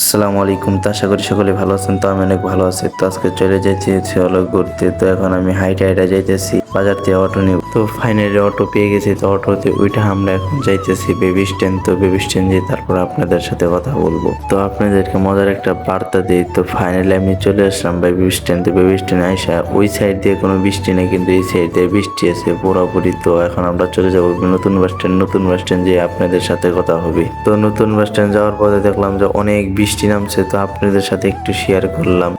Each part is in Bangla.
আসসালামু আলাইকুম। তো আশা করি সকলে ভালো আছেন। তো আমি অনেক ভালো আছি। তো আজকে চলে যাচ্ছি হলো ঘুরতে। তো এখন আমি হাইটে হাইটে যাইতেছি বাজার থেকে অটো নিব। তো ফাইনালি অটো পেয়ে গেছি। তো অটোতে ওইটা আমরা এখন যাইতেছি বেবি স্ট্যান্ড। তো বেবি স্ট্যান্ড দিয়ে তারপর আপনাদের সাথে কথা বলবো। তো আপনাদেরকে মজার একটা বার্তা দিই। তো ফাইনালি আমি চলে আসলাম বেবি স্ট্যান্ড। তো বেবি স্ট্যান্ড আইসা ওই সাইড দিয়ে কোনো বৃষ্টি নেই, কিন্তু এই সাইড দিয়ে বৃষ্টি আছে পুরোপুরি। তো এখন আমরা চলে যাবো নতুন বাস স্ট্যান্ড। নতুন বাস স্ট্যান্ড যেয়ে আপনাদের সাথে কথা হবে। তো নতুন বাস স্ট্যান্ড যাওয়ার পরে দেখলাম যে অনেক বৃষ্টি নামছে। তো আপনাদের সাথে একটু শেয়ার করলাম।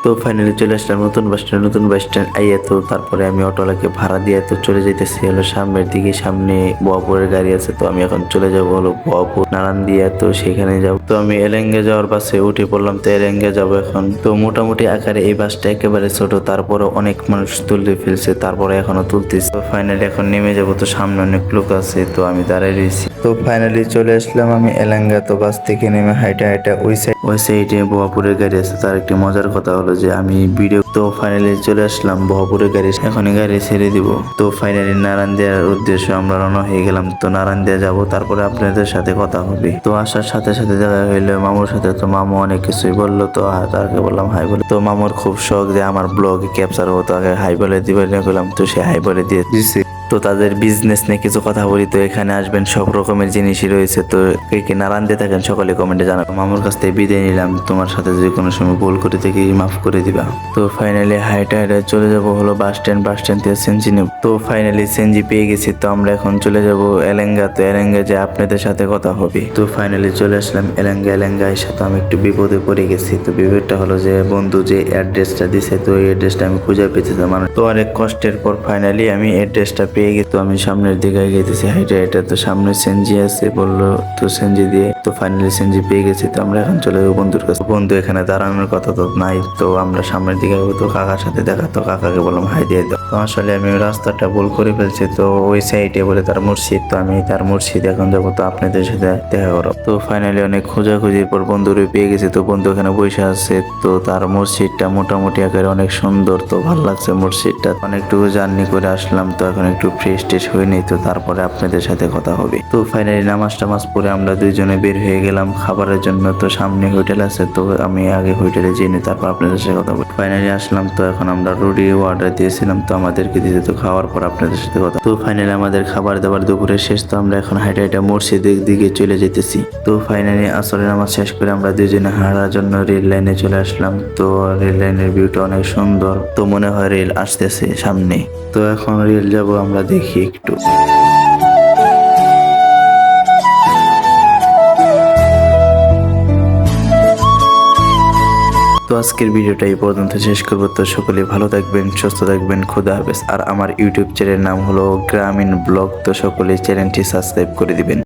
তো ফাইনালি চলে আসলাম নতুন বাস স্ট্যান্ড। নতুন বাস স্ট্যান্ড আইয়া তো তারপরে আমি অটোলাকে ভাড়া দিয়ে তো চলে যাইতেছি হলো সামনের দিকে। সামনে বোয়াপুরের গাড়ি আছে। তো আমি এখন চলে যাব হলো বোয়াপুর নারায়ণ দিয়া। তো সেখানে যাব। তো আমি এলেঙ্গে যাওয়ার বাসে উঠে পড়লাম। তো এলেঙ্গে যাব এখন। তো মোটামুটি আকারে এই বাসটা একেবারে ছোট, তারপরে অনেক মানুষ তুলে ফেলছে, তারপরে এখনো তুলতেছে। তো ফাইনালি এখন নেমে যাব। তো সামনে অনেক লোক আছে, তো আমি দাঁড়াই রয়েছি। তো ফাইনালি চলে আসলাম আমি এলাঙ্গা। তো বাস থেকে নেমে হাইটা হাইটা ওই সাইডে বোয়াপুরের গাড়ি আছে। তার একটি মজার কথা হলো যে আমি ভিডিও তো ফাইনালি চলে আসলাম বোয়াপুরের গাড়ি। এখনই গাড়ি ছেড়ে দিব। তো ফাইনালি নারায়ণ দেওয়ার উদ্দেশ্যে আমরা রওনা হয়ে গেলাম। তো নারায়ণ দেয়া যাবো, তারপরে আপনাদের সাথে কথা হবে। তো আসার সাথে সাথে দেখা হইলো মামুর সাথে। তো মামু অনেক কিছুই বললো। তো তাকে বললাম হাই বলে। তো মামুর খুব শখ যে আমার ব্লগে ক্যাপচার হতো, আগে হাই বলে দিবে বললাম। তো সে হাই বলে দিয়ে দিচ্ছে। তো তাদের বিজনেস নিয়ে কিছু কথা বলি। তো এখানে আসবেন, সব রকমের জিনিসই রয়েছে। তো কে কে নারায়ণ দিয়ে থাকেন সকলে কমেন্টে জানাবো। মামুর কাছ থেকে বিদায় নিলাম। তোমার সাথে যে কোনো সময় ভুল করে থেকে মাফ করে দিবা। তো ফাইনালি হাইটা হাইটা চলে যাব হলো বাস স্ট্যান্ড। বাস স্ট্যান্ড থেকে সেনজি নেব। তো ফাইনালি সেনজি পেয়ে গেছি। তো আমরা এখন চলে যাব এলেঙ্গা। তো এলেঙ্গা যে আপনাদের সাথে কথা হবে। তো ফাইনালি চলে আসলাম এলেঙ্গা। এলেঙ্গা এসে তো আমি একটু বিপদে পড়ে গেছি। তো বিপদটা হলো যে বন্ধু যে অ্যাড্রেসটা দিছে, তো এই অ্যাড্রেসটা আমি খুঁজে পেয়েছিলাম। মানে তো অনেক কষ্টের পর ফাইনালি আমি অ্যাড্রেসটা পেয়ে গেছি। তো আমি সামনের দিকে গেতেছি হাইটা হাইটা। তো সামনে সেনজি আছে বললো, তো সেনজি দিয়ে তো ফাইনালি সেনজি পেয়ে গেছি। তো আমরা এখন চলে যাবো বন্ধুর কাছে। বন্ধু এখানে দাঁড়ানোর কথা তো নাই। তো আমরা সামনের দিকে যাবো। তো কাকার সাথে দেখা। তো কাকাকে বললাম হাই দিয়ে দাও। তো আসলে আমি রাস্তাটা ভুল করে ফেলছি। তো ওই সাইডে বলে তার মসজিদ। তো আমি তার মসজিদ এখন যাবো। তো আপনাদের সাথে দেখা করো। তো ফাইনালি অনেক খোঁজাখুঁজির পর বন্ধুরে পেয়ে গেছি। তো বন্ধু এখানে বসে আছে। তো তার মসজিদটা মোটামুটি আকারে অনেক সুন্দর। তো ভালো লাগছে মসজিদটা। অনেকটুকু জার্নি করে আসলাম। তো এখন একটু ফ্রেশ টেশ হয়ে নেই। তো তারপরে আপনাদের সাথে কথা হবে। তো ফাইনালি নামাজ টামাজ পরে আমরা দুইজনে বের হয়ে গেলাম খাবারের জন্য। তো সামনে হোটেল আছে। তো আমি আগে হোটেলে জেনে তারপর আপনাদের সাথে কথা বলি। ফাইনালি আসলাম। তো এখন আমরা রুটি অর্ডার দিয়েছিলাম। তো আমাদেরকে দিতে তো খাওয়ার পর আপনাদের সাথে কথা। তো ফাইনালি আমাদের খাবার দাবার দুপুরে শেষ। তো আমরা এখন হাইটা হাইটা মসজিদের দিকে চলে যেতেছি। তো ফাইনালি আসরের নামাজ শেষ করে আমরা দুইজনে হাঁটার জন্য রেল লাইনে চলে আসলাম। তো রেল লাইনের ভিউটা অনেক সুন্দর। তো মনে হয় রেল আসতেছে সামনে। তো এখন রেল যাব আমরা, দেখি একটু। তো আজকের ভিডিওটা এই পর্যন্ত শেষ করবো। তো সকলে ভালো থাকবেন, সুস্থ থাকবেন। খোদা হাফেজ। আর আমার ইউটিউব চ্যানেলের নাম হলো গ্রামীণ ব্লগ। তো সকলে চ্যানেলটি সাবস্ক্রাইব করে দিবেন।